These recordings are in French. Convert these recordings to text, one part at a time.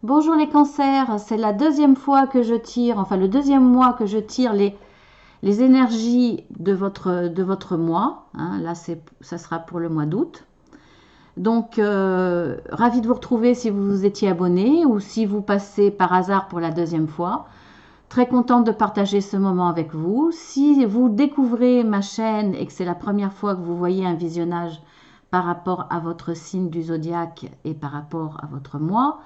Bonjour les cancers, c'est la deuxième fois que je tire, enfin le deuxième mois que je tire les énergies de votre mois. Hein. Là, ça sera pour le mois d'août. Donc, ravi de vous retrouver si vous vous étiez abonné ou si vous passez par hasard pour la deuxième fois. Très contente de partager ce moment avec vous. Si vous découvrez ma chaîne et que c'est la première fois que vous voyez un visionnage par rapport à votre signe du zodiaque et par rapport à votre mois,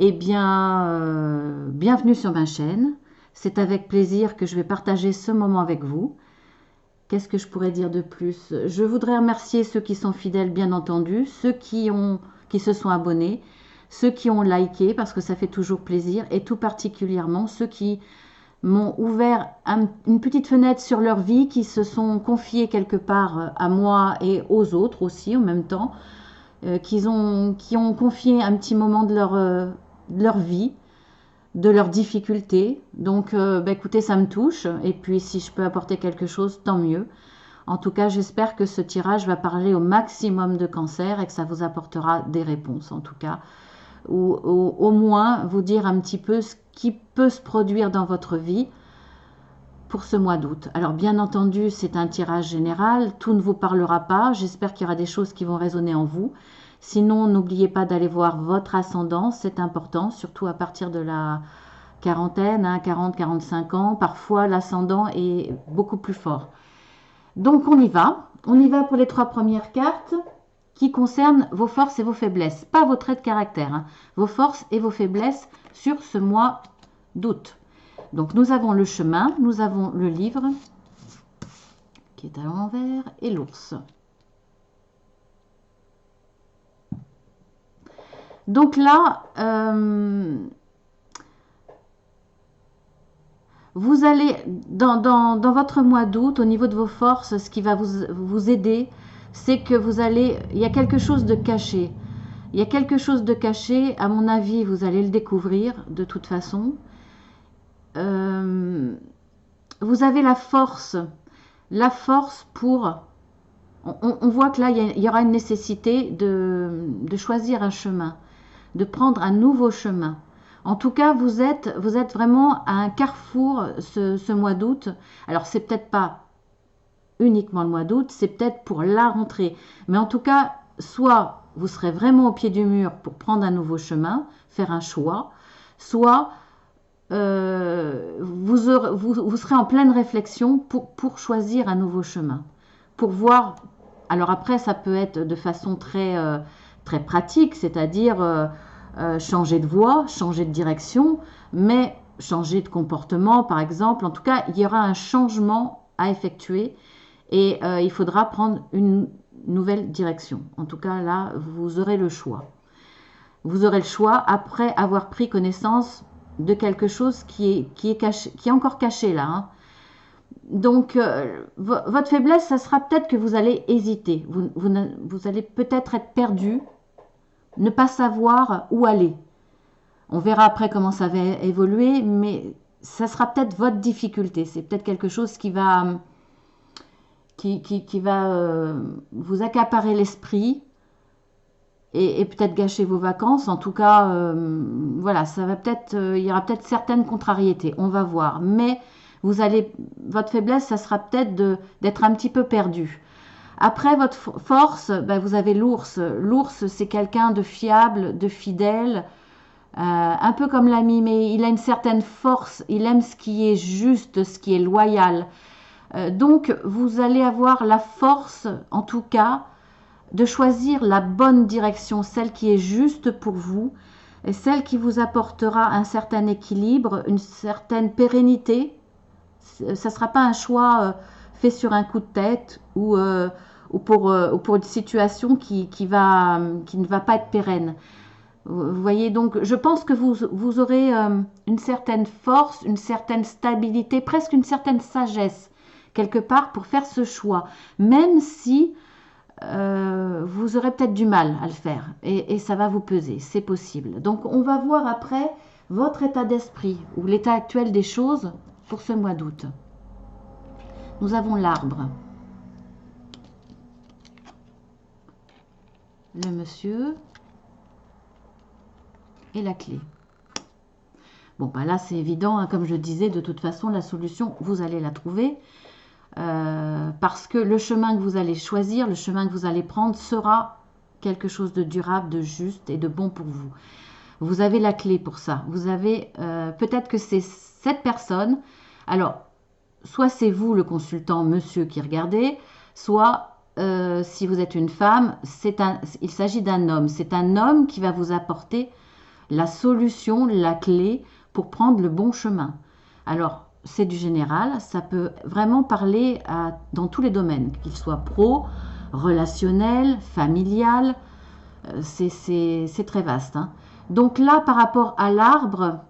eh bien, bienvenue sur ma chaîne. C'est avec plaisir que je vais partager ce moment avec vous. Qu'est-ce que je pourrais dire de plus? Je voudrais remercier ceux qui sont fidèles, bien entendu, ceux qui se sont abonnés, ceux qui ont liké, parce que ça fait toujours plaisir, et tout particulièrement ceux qui m'ont ouvert une petite fenêtre sur leur vie, qui se sont confiés quelque part à moi et aux autres aussi en même temps, qui ont confié un petit moment de leur vie, de leurs difficultés. Donc, écoutez, ça me touche. Et puis, si je peux apporter quelque chose, tant mieux. En tout cas, j'espère que ce tirage va parler au maximum de cancers et que ça vous apportera des réponses, en tout cas. Ou au moins vous dire un petit peu ce qui peut se produire dans votre vie pour ce mois d'août. Alors, bien entendu, c'est un tirage général. Tout ne vous parlera pas. J'espère qu'il y aura des choses qui vont résonner en vous. Sinon, n'oubliez pas d'aller voir votre ascendant, c'est important, surtout à partir de la quarantaine, hein, 40-45 ans. Parfois, l'ascendant est beaucoup plus fort. Donc, on y va. On y va pour les 3 premières cartes qui concernent vos forces et vos faiblesses. Pas vos traits de caractère, hein, vos forces et vos faiblesses sur ce mois d'août. Donc, nous avons le chemin, nous avons le livre qui est à l'envers et l'ours. Donc là, vous allez, dans votre mois d'août, au niveau de vos forces, ce qui va vous aider, c'est que il y a quelque chose de caché. Il y a quelque chose de caché, à mon avis, vous allez le découvrir de toute façon. Vous avez la force pour... On voit que là, il y aura une nécessité de choisir un chemin, de prendre un nouveau chemin. En tout cas, vous êtes vraiment à un carrefour ce mois d'août. Alors, c'est peut-être pas uniquement le mois d'août, c'est peut-être pour la rentrée. Mais en tout cas, soit vous serez vraiment au pied du mur pour prendre un nouveau chemin, faire un choix, soit vous serez en pleine réflexion pour choisir un nouveau chemin. Pour voir, alors après, ça peut être de façon très pratique, c'est-à-dire changer de voie, changer de direction, mais changer de comportement, par exemple. En tout cas, il y aura un changement à effectuer et il faudra prendre une nouvelle direction. En tout cas, là, vous aurez le choix. Vous aurez le choix après avoir pris connaissance de quelque chose qui est encore caché là. Hein. Donc, votre faiblesse, ça sera peut-être que vous allez hésiter. Vous allez peut-être être perdu, ne pas savoir où aller. On verra après comment ça va évoluer, mais ça sera peut-être votre difficulté. C'est peut-être quelque chose qui va vous accaparer l'esprit et peut-être gâcher vos vacances. En tout cas, voilà, il y aura peut-être certaines contrariétés. On va voir. Mais votre faiblesse, ça sera peut-être d'être un petit peu perdu. Après, votre force, vous avez l'ours. L'ours, c'est quelqu'un de fiable, de fidèle, un peu comme l'ami, mais il a une certaine force. Il aime ce qui est juste, ce qui est loyal. Donc, vous allez avoir la force, en tout cas, de choisir la bonne direction, celle qui est juste pour vous, et celle qui vous apportera un certain équilibre, une certaine pérennité. Ça ne sera pas un choix fait sur un coup de tête ou pour une situation qui ne va pas être pérenne. Vous voyez, donc je pense que vous aurez une certaine force, une certaine stabilité, presque une certaine sagesse quelque part pour faire ce choix, même si vous aurez peut-être du mal à le faire et ça va vous peser, c'est possible. Donc on va voir après votre état d'esprit ou l'état actuel des choses pour ce mois d'août. Nous avons l'arbre, le monsieur et la clé. Bon, bah là, c'est évident, hein, comme je disais, de toute façon, la solution, vous allez la trouver. Parce que le chemin que vous allez choisir, le chemin que vous allez prendre sera quelque chose de durable, de juste et de bon pour vous. Vous avez la clé pour ça. Vous avez peut-être que c'est cette personne. Alors, soit c'est vous le consultant, monsieur qui regardez, soit si vous êtes une femme, il s'agit d'un homme. C'est un homme qui va vous apporter la solution, la clé pour prendre le bon chemin. Alors, c'est du général, ça peut vraiment parler dans tous les domaines, qu'il soit pro, relationnel, familial, c'est très vaste. Hein. Donc là, par rapport à l'arbre,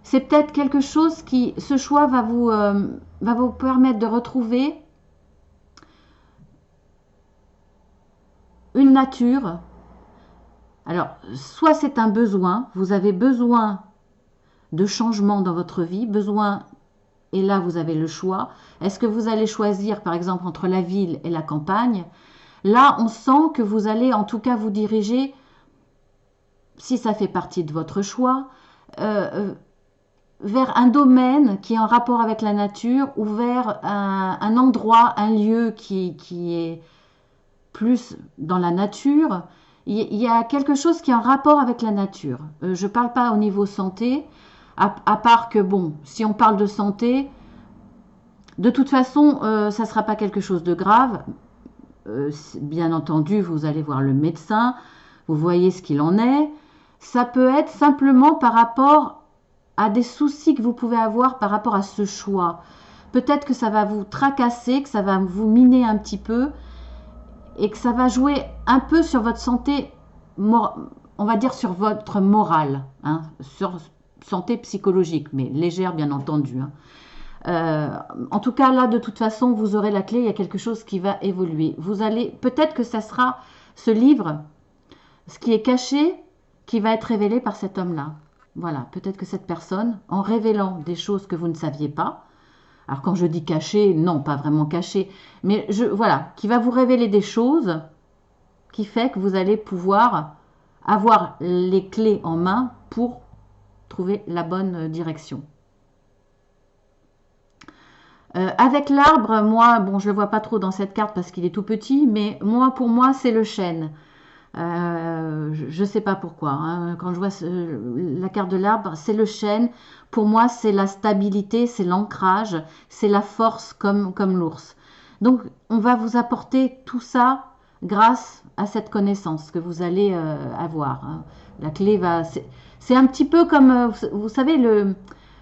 c'est peut-être quelque chose qui, ce choix va vous permettre de retrouver une nature. Alors, soit c'est un besoin, vous avez besoin de changement dans votre vie, besoin, et là vous avez le choix. Est-ce que vous allez choisir par exemple entre la ville et la campagne? Là, on sent que vous allez en tout cas vous diriger, si ça fait partie de votre choix, vers un domaine qui est en rapport avec la nature ou vers un endroit, un lieu qui est plus dans la nature. Il y a quelque chose qui est en rapport avec la nature. Je ne parle pas au niveau santé, à part que, bon, si on parle de santé, de toute façon, ça ne sera pas quelque chose de grave. Bien entendu, vous allez voir le médecin, vous voyez ce qu'il en est. Ça peut être simplement par rapport à des soucis que vous pouvez avoir par rapport à ce choix. Peut-être que ça va vous tracasser, que ça va vous miner un petit peu et que ça va jouer un peu sur votre santé, on va dire sur votre morale, hein, sur santé psychologique, mais légère bien entendu. Hein. En tout cas, là, de toute façon, vous aurez la clé, il y a quelque chose qui va évoluer. Vous allez, peut-être que ça sera ce livre, ce qui est caché, qui va être révélé par cet homme-là. Voilà, peut-être que cette personne, en révélant des choses que vous ne saviez pas, alors quand je dis caché, non, pas vraiment caché, mais voilà, qui va vous révéler des choses qui fait que vous allez pouvoir avoir les clés en main pour trouver la bonne direction. Avec l'arbre, moi, bon, je ne le vois pas trop dans cette carte parce qu'il est tout petit, mais moi, pour moi, c'est le chêne. Je ne sais pas pourquoi. Hein. Quand je vois la carte de l'arbre, c'est le chêne. Pour moi, c'est la stabilité, c'est l'ancrage, c'est la force comme l'ours. Donc, on va vous apporter tout ça grâce à cette connaissance que vous allez avoir. Hein. La clé va... C'est un petit peu comme, vous savez, le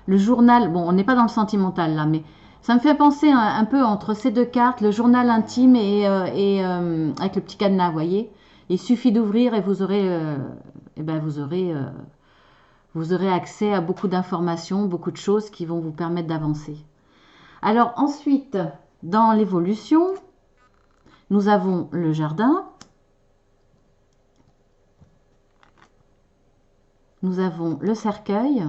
journal. Bon, on n'est pas dans le sentimental là, mais ça me fait penser un peu entre ces deux cartes, le journal intime et avec le petit cadenas, vous voyez. Il suffit d'ouvrir et vous aurez, vous aurez accès à beaucoup d'informations, beaucoup de choses qui vont vous permettre d'avancer. Alors ensuite, dans l'évolution, nous avons le jardin, nous avons le cercueil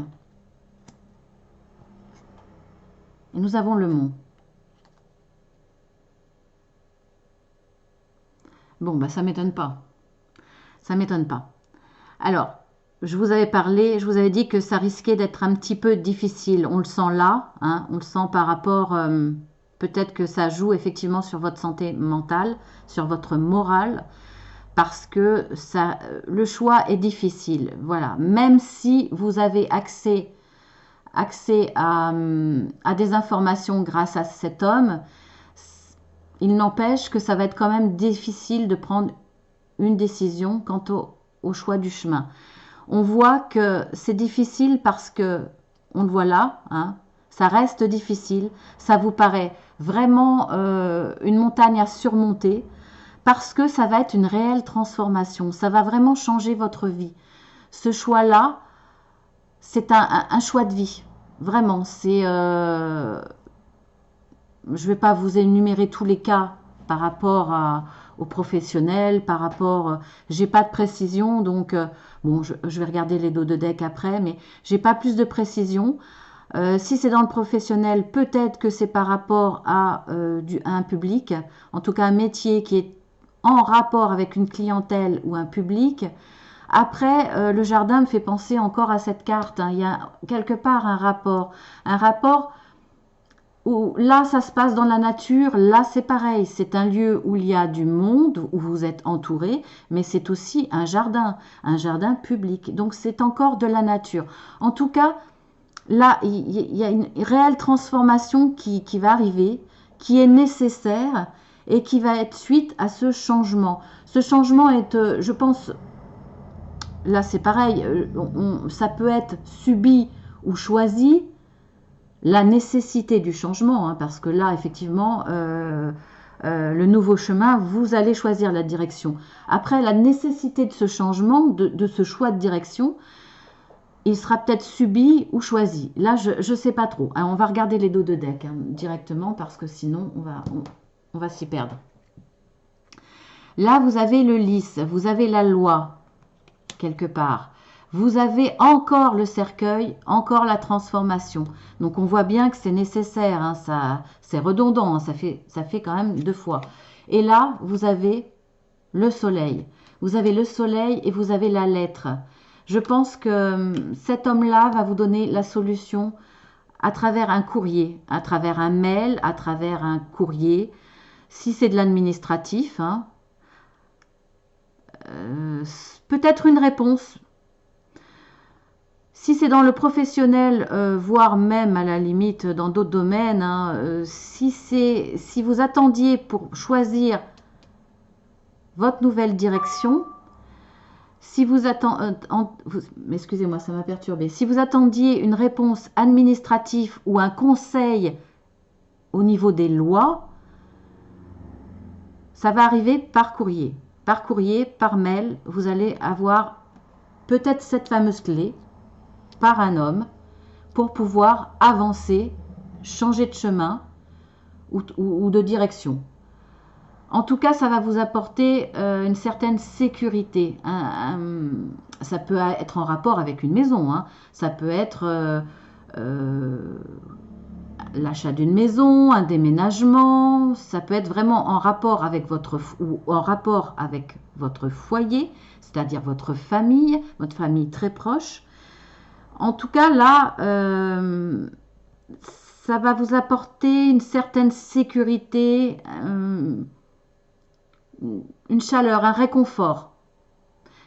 et nous avons le mont. Bon, bah ça m'étonne pas. Ça m'étonne pas. Alors, je vous avais parlé, je vous avais dit que ça risquait d'être un petit peu difficile. On le sent là, hein, on le sent par rapport, peut-être que ça joue effectivement sur votre santé mentale, sur votre morale, parce que ça, le choix est difficile. Voilà, même si vous avez accès à des informations grâce à cet homme, il n'empêche que ça va être quand même difficile de prendre une décision quant au choix du chemin. On voit que c'est difficile parce que, on le voit là, hein, ça reste difficile, ça vous paraît vraiment une montagne à surmonter parce que ça va être une réelle transformation, ça va vraiment changer votre vie. Ce choix-là, c'est un choix de vie, vraiment. C'est, je ne vais pas vous énumérer tous les cas par rapport aux professionnels, par rapport, j'ai pas de précision, donc bon, je vais regarder les dos de deck après, mais j'ai pas plus de précision. Si c'est dans le professionnel, peut-être que c'est par rapport à un public, en tout cas un métier qui est en rapport avec une clientèle ou un public. Après, le jardin me fait penser encore à cette carte, hein. Il y a quelque part un rapport. Un rapport où là, ça se passe dans la nature. Là, c'est pareil. C'est un lieu où il y a du monde, où vous êtes entouré, mais c'est aussi un jardin public. Donc, c'est encore de la nature. En tout cas, là, il y a une réelle transformation qui va arriver, qui est nécessaire et qui va être suite à ce changement. Ce changement est, je pense, là c'est pareil, ça peut être subi ou choisi, la nécessité du changement, hein, parce que là, effectivement, le nouveau chemin, vous allez choisir la direction. Après, la nécessité de ce changement, de ce choix de direction, il sera peut-être subi ou choisi. Là, je ne sais pas trop. Alors, on va regarder les dos de deck, hein, directement, parce que sinon, on va s'y perdre. Là, vous avez le lys, vous avez la loi, quelque part. Vous avez encore le cercueil, encore la transformation. Donc, on voit bien que c'est nécessaire, hein, c'est redondant, hein, ça fait quand même 2 fois. Et là, vous avez le soleil. Vous avez le soleil et vous avez la lettre. Je pense que cet homme-là va vous donner la solution à travers un courrier, à travers un mail, à travers un courrier. Si c'est de l'administratif, hein, peut-être une réponse. Si c'est dans le professionnel, voire même à la limite dans d'autres domaines, hein, si vous attendiez pour choisir votre nouvelle direction, si vous attendez, excusez-moi, ça m'a perturbé. Si vous attendiez une réponse administrative ou un conseil au niveau des lois, ça va arriver par courrier. Par courrier, par mail, vous allez avoir peut-être cette fameuse clé par un homme pour pouvoir avancer, changer de chemin ou de direction. En tout cas, ça va vous apporter une certaine sécurité. Ça peut être en rapport avec une maison, hein. Ça peut être l'achat d'une maison, un déménagement. Ça peut être vraiment en rapport avec votre foyer, c'est-à-dire votre famille très proche. En tout cas, là, ça va vous apporter une certaine sécurité, une chaleur, un réconfort.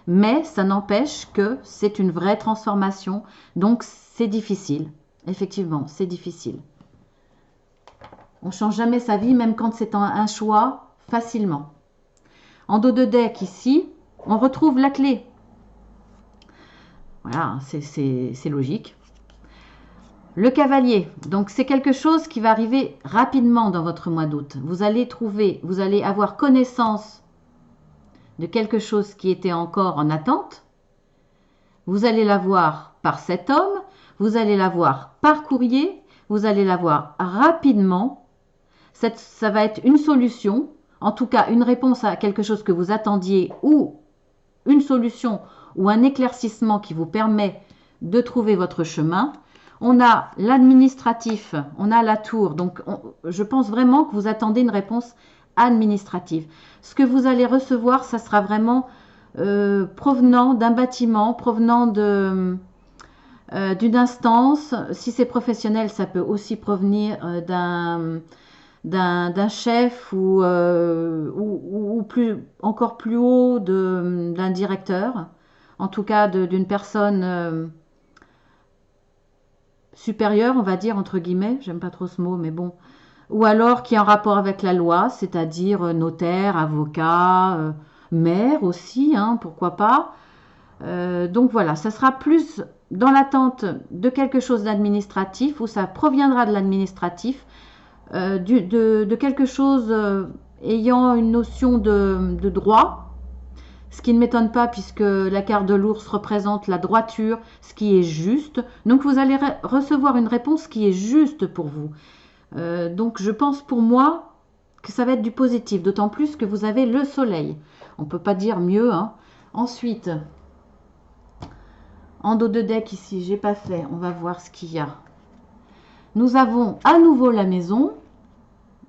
Mais ça n'empêche que c'est une vraie transformation. Donc, c'est difficile. Effectivement, c'est difficile. On ne change jamais sa vie, même quand c'est un choix, facilement. En dos de deck, ici, on retrouve la clé. Voilà, c'est logique. Le cavalier, donc c'est quelque chose qui va arriver rapidement dans votre mois d'août. Vous allez avoir connaissance de quelque chose qui était encore en attente. Vous allez l'avoir par cet homme, vous allez l'avoir par courrier, vous allez l'avoir rapidement. Ça va être une solution, en tout cas une réponse à quelque chose que vous attendiez ou une solution ou un éclaircissement qui vous permet de trouver votre chemin. On a l'administratif, on a la tour. Donc, je pense vraiment que vous attendez une réponse administrative. Ce que vous allez recevoir, ça sera vraiment provenant d'un bâtiment, provenant d'une instance. Si c'est professionnel, ça peut aussi provenir d'un chef ou encore plus haut d'un directeur. En tout cas, d'une personne supérieur, on va dire, entre guillemets, j'aime pas trop ce mot, mais bon, ou alors qui est en rapport avec la loi, c'est-à-dire notaire, avocat, maire aussi, hein, pourquoi pas. Donc voilà, ça sera plus dans l'attente de quelque chose d'administratif, où ça proviendra de l'administratif, de quelque chose ayant une notion de droit, ce qui ne m'étonne pas puisque la carte de l'ours représente la droiture, ce qui est juste. Donc vous allez recevoir une réponse qui est juste pour vous. Donc je pense pour moi que ça va être du positif, d'autant plus que vous avez le soleil. On ne peut pas dire mieux, hein. Ensuite, en dos de deck ici, j'ai pas fait, on va voir ce qu'il y a. Nous avons à nouveau la maison,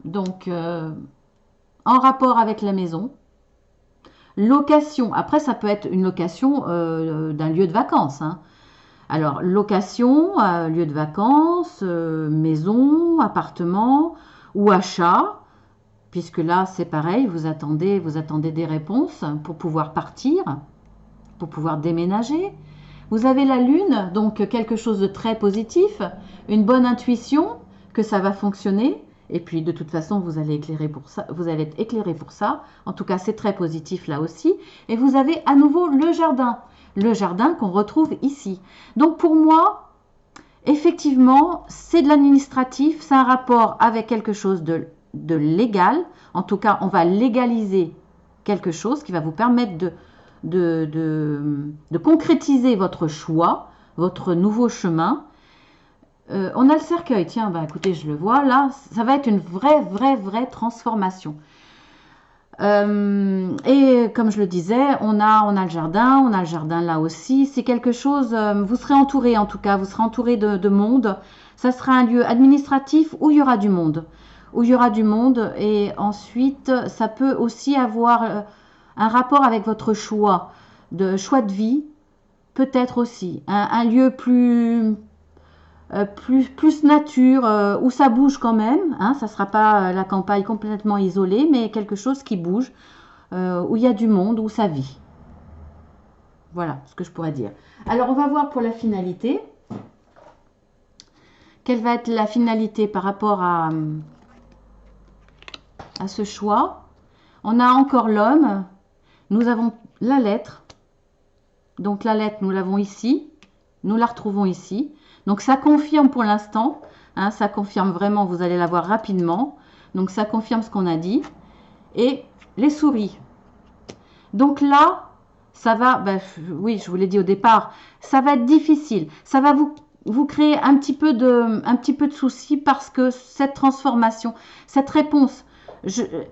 donc en rapport avec la maison. Location. Après, ça peut être une location d'un lieu de vacances, hein. Alors, location, lieu de vacances, maison, appartement ou achat, puisque là, c'est pareil, vous attendez des réponses pour pouvoir partir, pour pouvoir déménager. Vous avez la lune, donc quelque chose de très positif, une bonne intuition que ça va fonctionner. Et puis de toute façon, vous allez éclairer pour ça, vous allez être éclairé pour ça. En tout cas, c'est très positif là aussi. Et vous avez à nouveau le jardin qu'on retrouve ici. Donc pour moi, effectivement, c'est de l'administratif, c'est un rapport avec quelque chose de légal. En tout cas, on va légaliser quelque chose qui va vous permettre de concrétiser votre choix, votre nouveau chemin. On a le cercueil, tiens, bah, écoutez, je le vois là, ça va être une vraie transformation. Et comme je le disais, on a le jardin là aussi. C'est quelque chose, vous serez entouré en tout cas, vous serez entouré de monde. Ça sera un lieu administratif où il y aura du monde. Où il y aura du monde. Et ensuite, ça peut aussi avoir un rapport avec votre choix de vie, peut-être aussi. Un lieu plus nature, où ça bouge quand même, hein, ça ne sera pas la campagne complètement isolée, mais quelque chose qui bouge, où il y a du monde, où ça vit. Voilà ce que je pourrais dire. Alors, on va voir pour la finalité. Quelle va être la finalité par rapport à ce choix? On a encore l'homme. Nous avons la lettre. Donc, la lettre, nous l'avons ici. Nous la retrouvons ici. Donc, ça confirme pour l'instant. Hein, ça confirme vraiment, vous allez la voir rapidement. Donc, ça confirme ce qu'on a dit. Et les souris. Donc là, ça va, ben, oui, je vous l'ai dit au départ, ça va être difficile. Ça va vous créer un petit peu de soucis parce que cette transformation, cette réponse,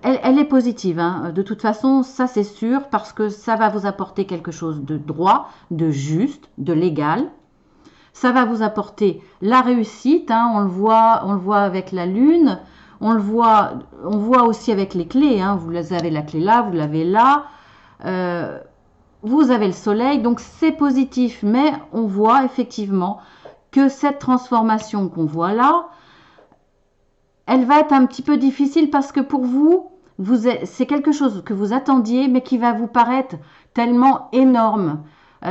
elle est positive, hein. De toute façon, ça c'est sûr, parce que ça va vous apporter quelque chose de droit, de juste, de légal. Ça va vous apporter la réussite, hein. On le voit avec la lune, on voit aussi avec les clés, hein. Vous avez la clé là, vous l'avez là. Vous avez le soleil, donc c'est positif, mais on voit effectivement que cette transformation qu'on voit là, elle va être un petit peu difficile parce que pour vous, c'est quelque chose que vous attendiez, mais qui va vous paraître tellement énorme.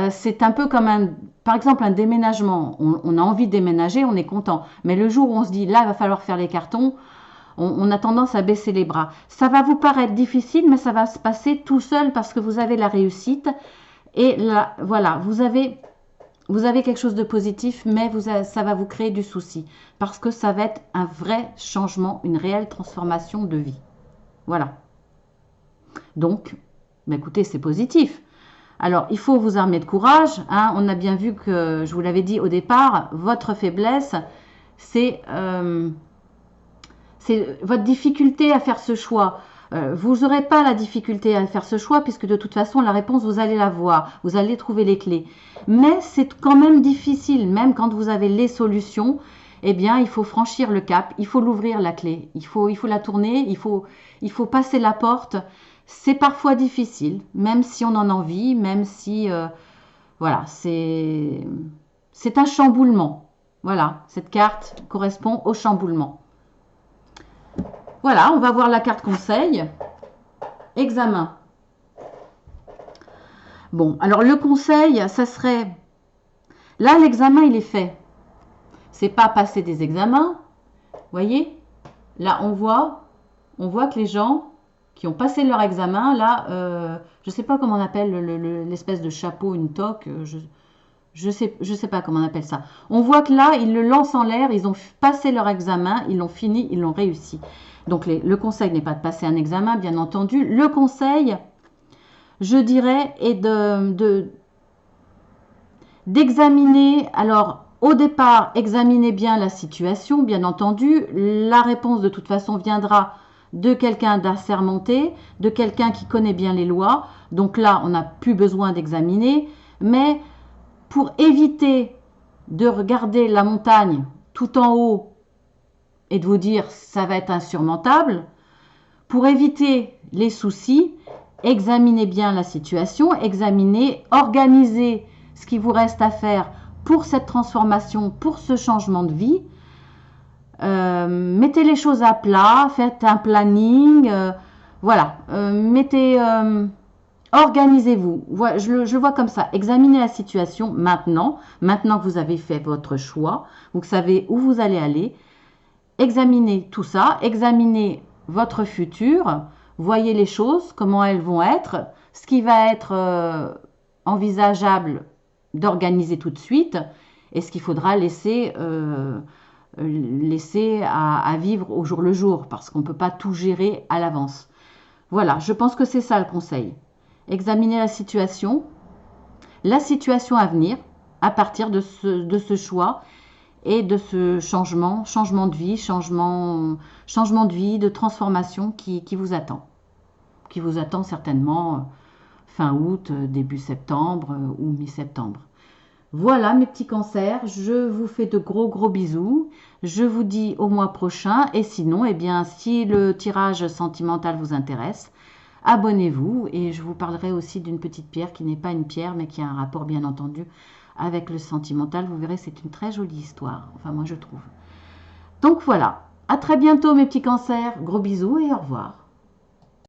C'est un peu comme par exemple un déménagement. On a envie de déménager, on est content. Mais le jour où on se dit, là, il va falloir faire les cartons, on a tendance à baisser les bras. Ça va vous paraître difficile, mais ça va se passer tout seul parce que vous avez la réussite. Et là, voilà, vous avez quelque chose de positif, mais ça va vous créer du souci. Parce que ça va être un vrai changement, une réelle transformation de vie. Voilà. Donc, bah écoutez, c'est positif. Alors, il faut vous armer de courage, hein. On a bien vu que, je vous l'avais dit au départ, votre faiblesse, c'est votre difficulté à faire ce choix. Vous n'aurez pas la difficulté à faire ce choix puisque de toute façon, la réponse, vous allez la voir. Vous allez trouver les clés. Mais c'est quand même difficile, même quand vous avez les solutions. Eh bien, il faut franchir le cap, il faut l'ouvrir la clé, il faut la tourner, il faut passer la porte. C'est parfois difficile, même si on en a envie, même si, voilà, c'est un chamboulement. Voilà, cette carte correspond au chamboulement. Voilà, on va voir la carte conseil. Examen. Bon, alors le conseil, ça serait... Là, l'examen, il est fait. C'est pas passer des examens. Vous voyez? Là, on voit que les gens qui ont passé leur examen, là, je ne sais pas comment on appelle l'espèce de chapeau, une toque, je sais pas comment on appelle ça. On voit que là, ils le lancent en l'air, ils ont passé leur examen, ils l'ont fini, ils l'ont réussi. Donc, le conseil n'est pas de passer un examen, bien entendu. Le conseil, je dirais, est d'examiner. Alors, au départ, examinez bien la situation, bien entendu. La réponse, de toute façon, viendra de quelqu'un d'assermenté, de quelqu'un qui connaît bien les lois. Donc là, on n'a plus besoin d'examiner. Mais pour éviter de regarder la montagne tout en haut et de vous dire ça va être insurmontable, pour éviter les soucis, examinez bien la situation, examinez, organisez ce qui vous reste à faire pour cette transformation, pour ce changement de vie. Mettez les choses à plat, faites un planning, voilà, organisez-vous. Je le vois comme ça. Examinez la situation maintenant que vous avez fait votre choix, vous savez où vous allez aller. Examinez tout ça, examinez votre futur, voyez les choses, comment elles vont être, ce qui va être envisageable d'organiser tout de suite et ce qu'il faudra laisser à vivre au jour le jour, parce qu'on ne peut pas tout gérer à l'avance. Voilà, je pense que c'est ça le conseil. Examiner la situation à venir, à partir de ce choix et de ce changement de vie, changement de vie, de transformation qui vous attend. Qui vous attend certainement fin août, début septembre ou mi-septembre. Voilà mes petits cancers, je vous fais de gros bisous, je vous dis au mois prochain et sinon, eh bien, si le tirage sentimental vous intéresse, abonnez-vous et je vous parlerai aussi d'une petite pierre qui n'est pas une pierre mais qui a un rapport bien entendu avec le sentimental. Vous verrez, c'est une très jolie histoire, enfin moi je trouve. Donc voilà, à très bientôt mes petits cancers, gros bisous et au revoir.